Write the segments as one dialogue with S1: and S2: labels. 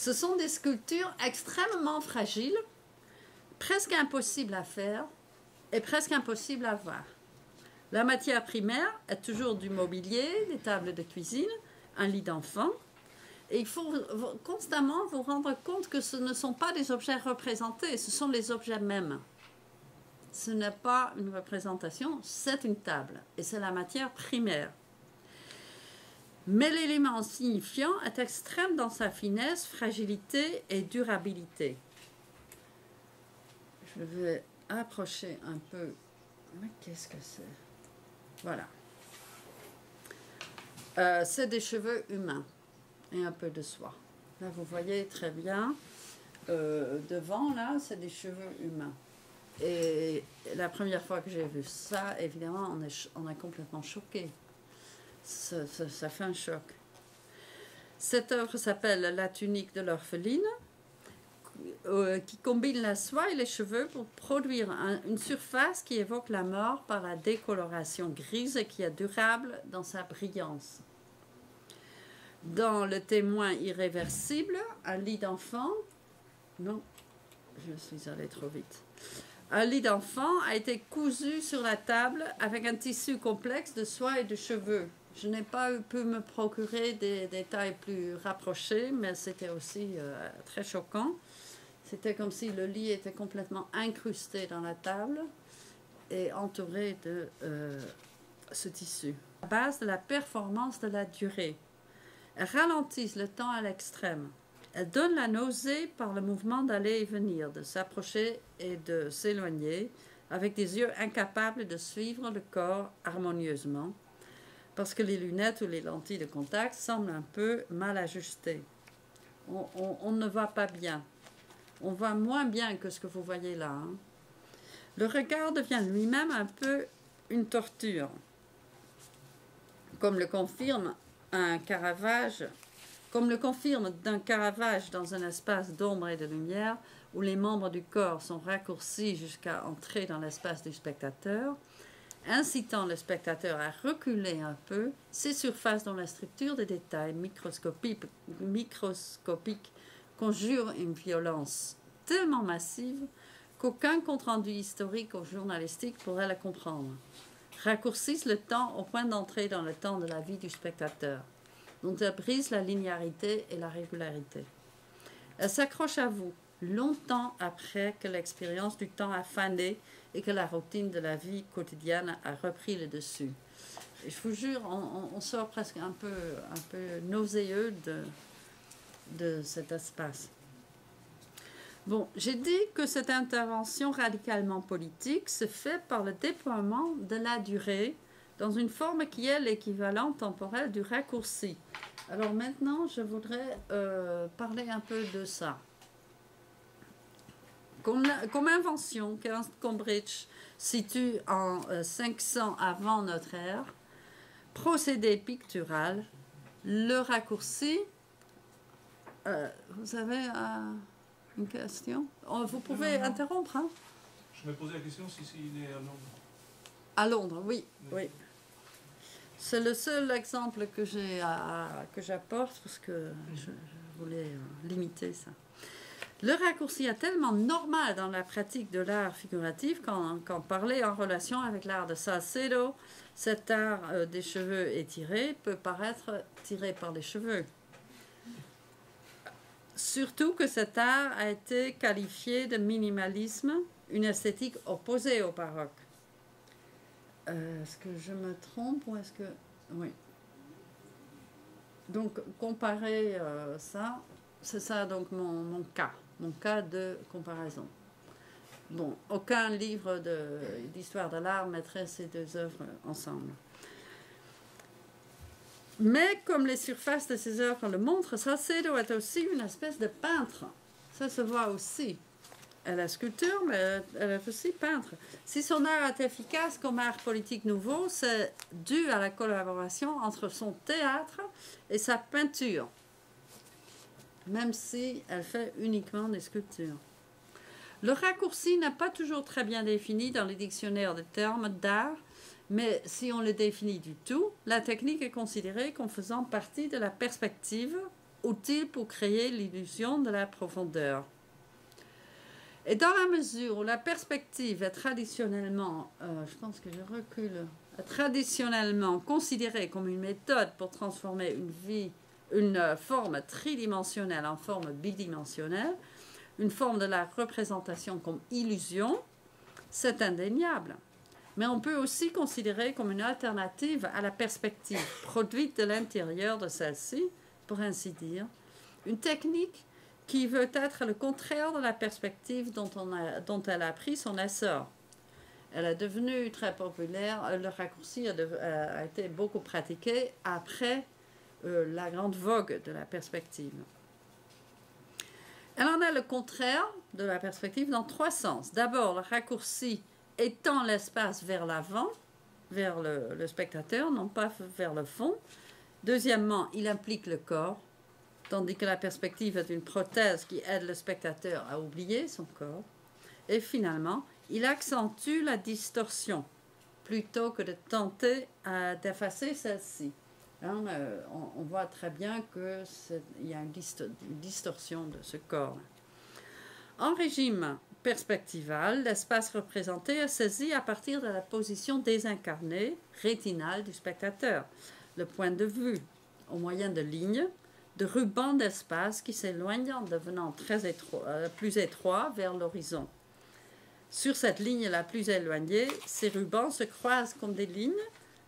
S1: Ce sont des sculptures extrêmement fragiles, presque impossibles à faire et presque impossibles à voir. La matière primaire est toujours du mobilier, des tables de cuisine, un lit d'enfant. Et il faut constamment vous rendre compte que ce ne sont pas des objets représentés, ce sont les objets mêmes. Ce n'est pas une représentation, c'est une table. Et c'est la matière primaire. Mais l'élément signifiant est extrême dans sa finesse, fragilité et durabilité. Je vais approcher un peu. Mais qu'est-ce que c'est? Voilà. C'est des cheveux humains et un peu de soie. Là, vous voyez très bien. Devant, là, c'est des cheveux humains. Et la première fois que j'ai vu ça, évidemment, on est complètement choqué. Ça fait un choc. Cette œuvre s'appelle La tunique de l'orpheline, qui combine la soie et les cheveux pour produire une surface qui évoque la mort par la décoloration grise et qui est durable dans sa brillance. Dans Le témoin irréversible, un lit d'enfant, non, je suis allée trop vite. Un lit d'enfant a été cousu sur la table avec un tissu complexe de soie et de cheveux. Je n'ai pas pu me procurer des détails plus rapprochés, mais c'était aussi très choquant. C'était comme si le lit était complètement incrusté dans la table et entouré de ce tissu. À base de la performance de la durée. Elles ralentissent le temps à l'extrême. Elles donnent la nausée par le mouvement d'aller et venir, de s'approcher et de s'éloigner, avec des yeux incapables de suivre le corps harmonieusement, parce que les lunettes ou les lentilles de contact semblent un peu mal ajustées. On ne voit pas bien. On voit moins bien que ce que vous voyez là. Hein. Le regard devient lui-même un peu une torture, comme le confirme un Caravage. Comme le confirme d'un Caravage dans un espace d'ombre et de lumière, où les membres du corps sont raccourcis jusqu'à entrer dans l'espace du spectateur, incitant le spectateur à reculer un peu, ces surfaces dont la structure des détails microscopiques conjure une violence tellement massive qu'aucun compte-rendu historique ou journalistique pourrait la comprendre. Raccourcissent le temps au point d'entrer dans le temps de la vie du spectateur, dont elles brisent la linéarité et la régularité. Elles s'accrochent à vous, longtemps après que l'expérience du temps a fané et que la routine de la vie quotidienne a repris le dessus. Et je vous jure, on sort presque un peu nauséeux de cet espace. Bon, j'ai dit que cette intervention radicalement politique se fait par le déploiement de la durée dans une forme qui est l'équivalent temporel du raccourci. Alors maintenant, je voudrais parler un peu de ça. Comme invention qu'Cambridge situe en 500 avant notre ère, procédé pictural, le raccourci, vous avez une question? Vous pouvez interrompre. Hein?
S2: Je me posais la question si il est à Londres.
S1: À Londres, oui. Oui. C'est le seul exemple que j'apporte parce que je voulais limiter ça. Le raccourci est tellement normal dans la pratique de l'art figuratif qu'en parler en relation avec l'art de Salcedo, cet art des cheveux étirés peut paraître tiré par les cheveux. Surtout que cet art a été qualifié de minimalisme, une esthétique opposée au baroque. Est-ce que je me trompe ou est-ce que... Oui. Donc, comparer ça, c'est ça donc mon cas de comparaison. Bon, aucun livre d'histoire de l'art mettrait ces deux œuvres ensemble. Mais comme les surfaces de ces œuvres le montrent, Salcedo est aussi une espèce de peintre. Ça se voit aussi. Elle est sculpteur, mais elle est aussi peintre. Si son art est efficace comme art politique nouveau, c'est dû à la collaboration entre son théâtre et sa peinture, même si elle fait uniquement des sculptures. Le raccourci n'est pas toujours très bien défini dans les dictionnaires de termes d'art, mais si on le définit du tout, la technique est considérée comme faisant partie de la perspective utile pour créer l'illusion de la profondeur. Et dans la mesure où la perspective est traditionnellement, je pense que je recule, traditionnellement considérée comme une méthode pour transformer une forme tridimensionnelle en forme bidimensionnelle, une forme de la représentation comme illusion, c'est indéniable. Mais on peut aussi considérer comme une alternative à la perspective produite de l'intérieur de celle-ci, pour ainsi dire, une technique qui veut être le contraire de la perspective dont elle a pris son essor. Elle est devenue très populaire, le raccourci a été beaucoup pratiqué après la grande vogue de la perspective. Elle en est le contraire de la perspective dans 3 sens. D'abord, le raccourci étend l'espace vers l'avant, vers le spectateur, non pas vers le fond. Deuxièmement, il implique le corps, tandis que la perspective est une prothèse qui aide le spectateur à oublier son corps. Et finalement, il accentue la distorsion, plutôt que de tenter d'effacer celle-ci. Hein, on voit très bien qu'il y a une distorsion de ce corps. En régime perspectival, l'espace représenté est saisi à partir de la position désincarnée, rétinale du spectateur, le point de vue, au moyen de lignes, de rubans d'espace qui s'éloignent en devenant plus étroits vers l'horizon. Sur cette ligne la plus éloignée, ces rubans se croisent comme des lignes,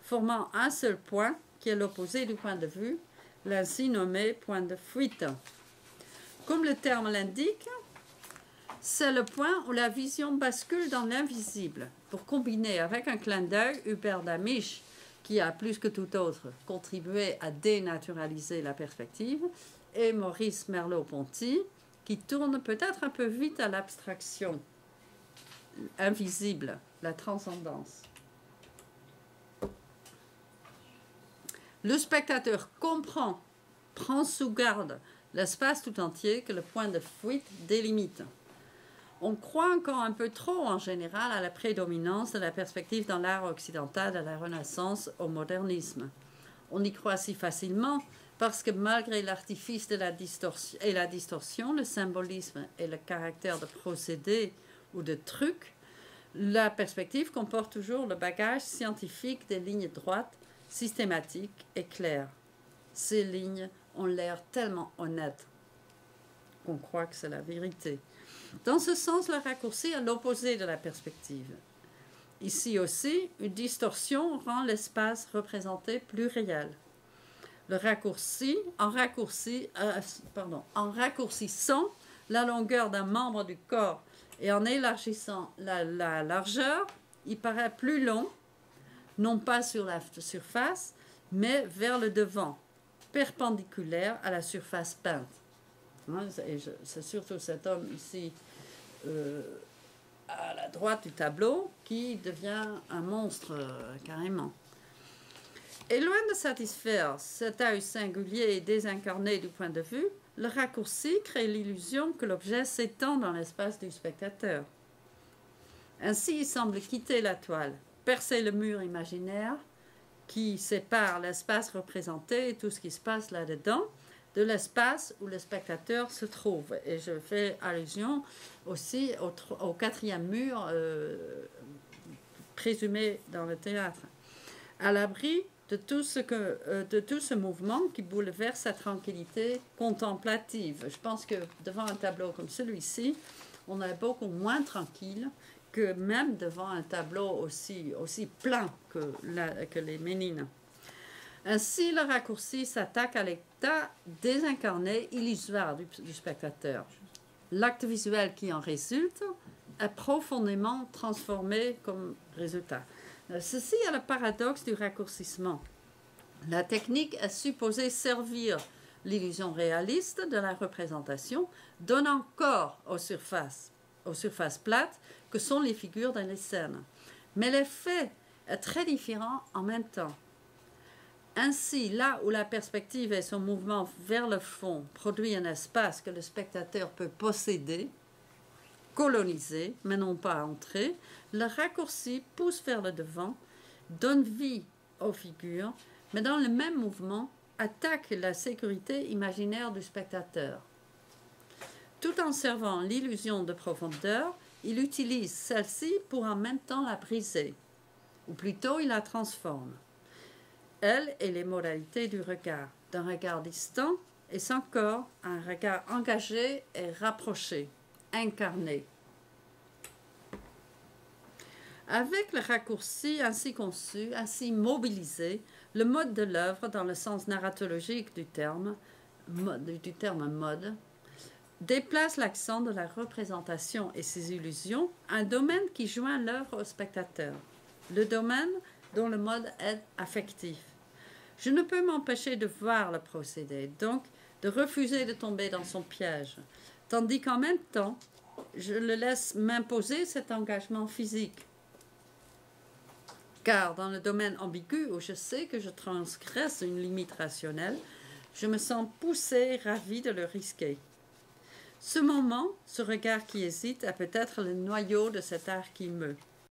S1: formant un seul point qui est l'opposé du point de vue, l'ainsi nommé point de fuite. Comme le terme l'indique, c'est le point où la vision bascule dans l'invisible, pour combiner avec un clin d'œil Hubert Damisch, qui a plus que tout autre contribué à dénaturaliser la perspective, et Maurice Merleau-Ponty, qui tourne peut-être un peu vite à l'abstraction invisible, la transcendance. Le spectateur prend sous garde l'espace tout entier que le point de fuite délimite. On croit encore un peu trop en général à la prédominance de la perspective dans l'art occidental de la Renaissance au modernisme. On y croit si facilement parce que malgré l'artifice de la distorsion, le symbolisme et le caractère de procédé ou de truc, la perspective comporte toujours le bagage scientifique des lignes droites, systématiques et claires. Ces lignes ont l'air tellement honnêtes qu'on croit que c'est la vérité. Dans ce sens, le raccourci est l'opposé de la perspective. Ici aussi, une distorsion rend l'espace représenté plus réel. En raccourcissant la longueur d'un membre du corps et en élargissant la largeur, il paraît plus long, non pas sur la surface, mais vers le devant, perpendiculaire à la surface peinte. C'est surtout cet homme ici à la droite du tableau qui devient un monstre carrément. Et loin de satisfaire cet œil singulier et désincarné du point de vue, le raccourci crée l'illusion que l'objet s'étend dans l'espace du spectateur. Ainsi, il semble quitter la toile, percer le mur imaginaire qui sépare l'espace représenté et tout ce qui se passe là-dedans, de l'espace où le spectateur se trouve. Et je fais allusion aussi au 4e mur présumé dans le théâtre. À l'abri de tout ce mouvement qui bouleverse sa tranquillité contemplative. Je pense que devant un tableau comme celui-ci, on est beaucoup moins tranquille que même devant un tableau aussi plein que les Ménines. Ainsi, le raccourci s'attaque à l'état désincarné, illusoire du spectateur. L'acte visuel qui en résulte est profondément transformé comme résultat. Ceci est le paradoxe du raccourcissement. La technique est supposée servir l'illusion réaliste de la représentation, donnant corps aux surfaces plates que sont les figures dans les scènes. Mais l'effet est très différent en même temps. Ainsi, là où la perspective et son mouvement vers le fond produit un espace que le spectateur peut posséder, coloniser, mais non pas entrer, le raccourci pousse vers le devant, donne vie aux figures, mais dans le même mouvement attaque la sécurité imaginaire du spectateur. Tout en servant l'illusion de profondeur, il utilise celle-ci pour en même temps la briser, ou plutôt il la transforme. Elle et les modalités du regard, d'un regard distant et sans corps, un regard engagé et rapproché, incarné. Avec le raccourci ainsi conçu, ainsi mobilisé, le mode de l'œuvre, dans le sens narratologique du terme mode, déplace l'accent de la représentation et ses illusions à un domaine qui joint l'œuvre au spectateur, le domaine dont le mode est affectif. Je ne peux m'empêcher de voir le procédé, donc de refuser de tomber dans son piège, tandis qu'en même temps, je le laisse m'imposer cet engagement physique. Car dans le domaine ambigu où je sais que je transgresse une limite rationnelle, je me sens poussée, ravie de le risquer. Ce moment, ce regard qui hésite, est peut-être le noyau de cet art qui meut.